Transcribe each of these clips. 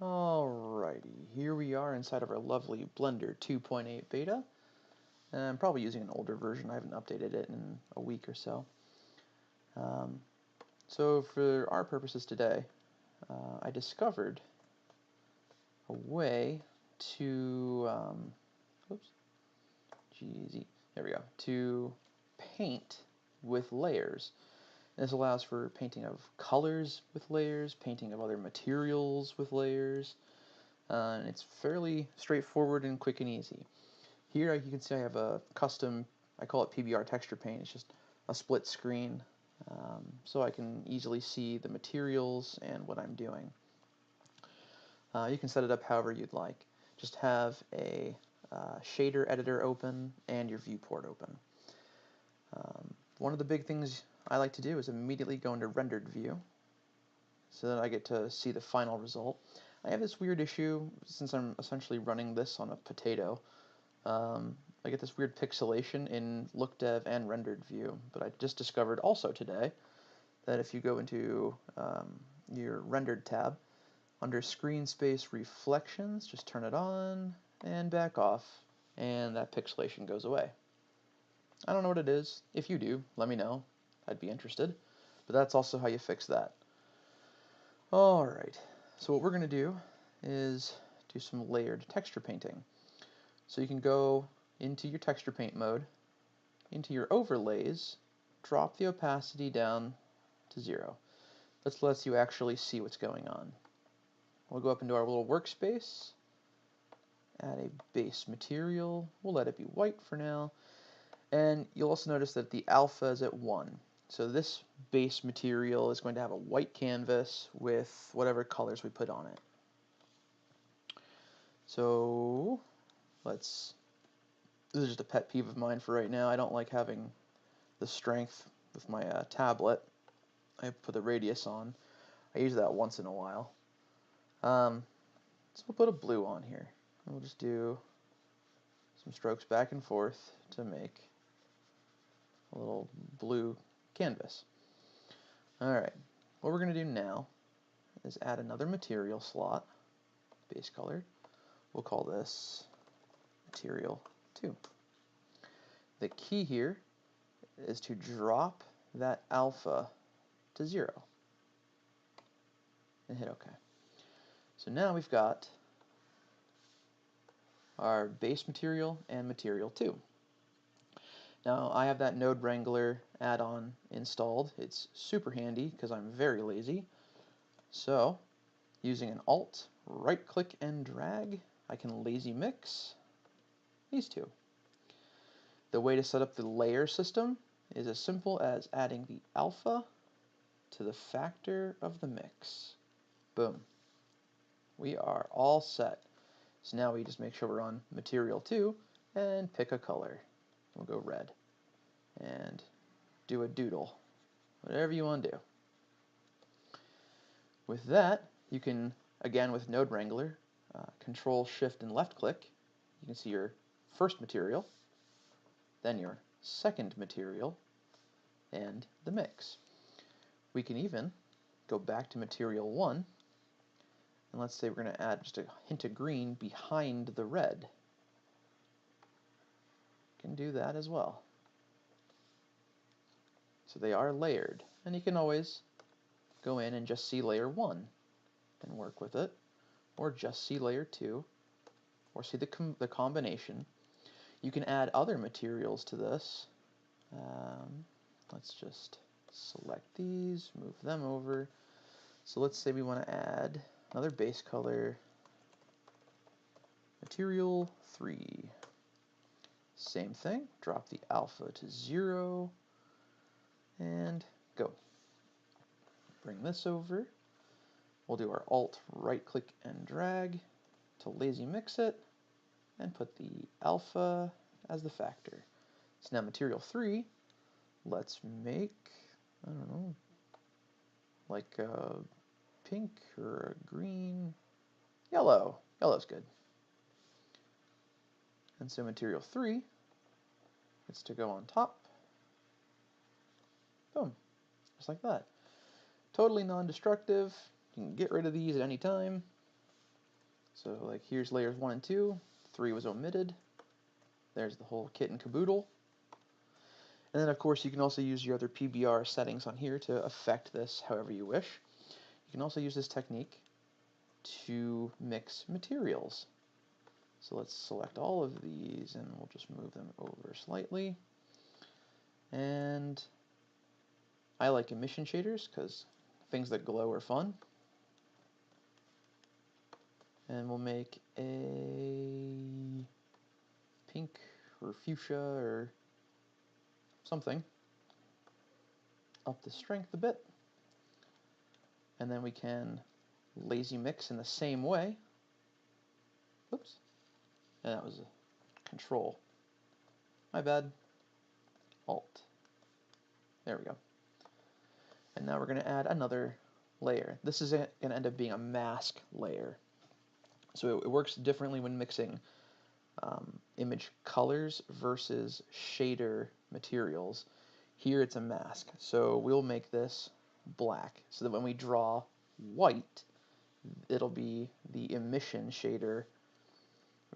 Alrighty, here we are inside of our lovely Blender 2.8 beta. And I'm probably using an older version. I haven't updated it in a week or so. So for our purposes today, I discovered a way to, oops, GZ, there we go, to paint with layers. And this allows for painting of colors with layers, painting of other materials with layers, and it's fairly straightforward and quick and easy. Here you can see I have a custom, I call it PBR texture paint. It's just a split screen, so I can easily see the materials and what I'm doing. You can set it up however you'd like. Just have a shader editor open and your viewport open. One of the big things I like to do is immediately go into rendered view so that I get to see the final result. I have this weird issue since I'm essentially running this on a potato. I get this weird pixelation in LookDev and rendered view, but I just discovered also today that if you go into your rendered tab, under screen space reflections, just turn it on and back off, and that pixelation goes away. I don't know what it is. If you do, let me know. I'd be interested. But that's also how you fix that. Alright, so what we're going to do is do some layered texture painting. So you can go into your texture paint mode, into your overlays, drop the opacity down to 0. This lets you actually see what's going on. We'll go up into our little workspace, add a base material, we'll let it be white for now, and you'll also notice that the alpha is at 1. So this base material is going to have a white canvas with whatever colors we put on it. So this is just a pet peeve of mine for right now. I don't like having the strength with my tablet. I put the radius on. I use that once in a while. So we'll put a blue on here. And we'll just do some strokes back and forth to make a little blue canvas. Alright, what we're going to do now is add another material slot, base color. We'll call this material 2. The key here is to drop that alpha to 0 and hit OK. So now we've got our base material and material 2. Now I have that Node Wrangler add-on installed. It's super handy because I'm very lazy. So using an Alt, right click and drag, I can lazy mix these two. The way to set up the layer system is as simple as adding the alpha to the factor of the mix. Boom. We are all set. So now we just make sure we're on material 2 and pick a color. We'll go red and do a doodle, whatever you want to do. With that, you can, again with Node Wrangler, Control, Shift, and left click. You can see your first material, then your second material, and the mix. We can even go back to material 1, and let's say we're going to add just a hint of green behind the red. Can do that as well. So they are layered, and you can always go in and just see layer 1 and work with it, or just see layer 2, or see the combination. You can add other materials to this. Let's just select these, move them over. So let's say we want to add another base color, material 3. Same thing, drop the alpha to 0, and go. Bring this over. We'll do our Alt, right click and drag to lazy mix it, and put the alpha as the factor. So now material 3, let's make, I don't know, like a pink or a green, yellow. Yellow's good. And so material 3 gets to go on top. Boom. Just like that. Totally non-destructive. You can get rid of these at any time. So like here's layers 1 and 2, 3 was omitted. There's the whole kit and caboodle. And then of course you can also use your other PBR settings on here to affect this however you wish. You can also use this technique to mix materials. So let's select all of these and we'll just move them over slightly. And I like emission shaders because things that glow are fun. And we'll make a pink or fuchsia or something. Up the strength a bit. And then we can lazy mix in the same way. Oops. And that was a control. My bad. Alt. There we go. And now we're going to add another layer. This is going to end up being a mask layer. So it works differently when mixing image colors versus shader materials. Here it's a mask. So we'll make this black so that when we draw white, it'll be the emission shader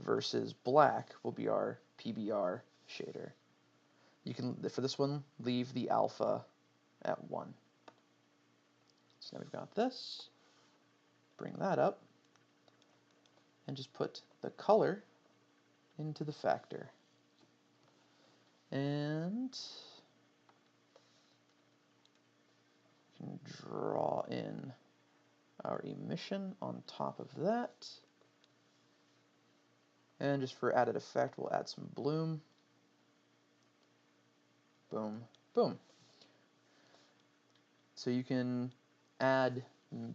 versus black will be our PBR shader. You can, for this one, leave the alpha at 1. So now we've got this. Bring that up. And just put the color into the factor. And we can draw in our emission on top of that. And just for added effect, we'll add some bloom. Boom, boom. So you can add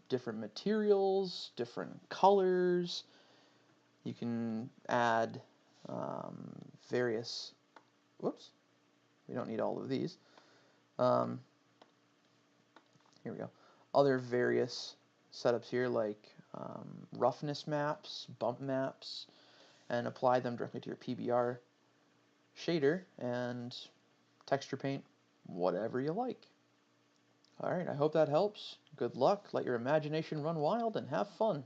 different materials, different colors. You can add various, whoops, we don't need all of these. Here we go. Other various setups here like roughness maps, bump maps, and apply them directly to your PBR shader and texture paint, whatever you like. Alright, I hope that helps. Good luck, let your imagination run wild, and have fun.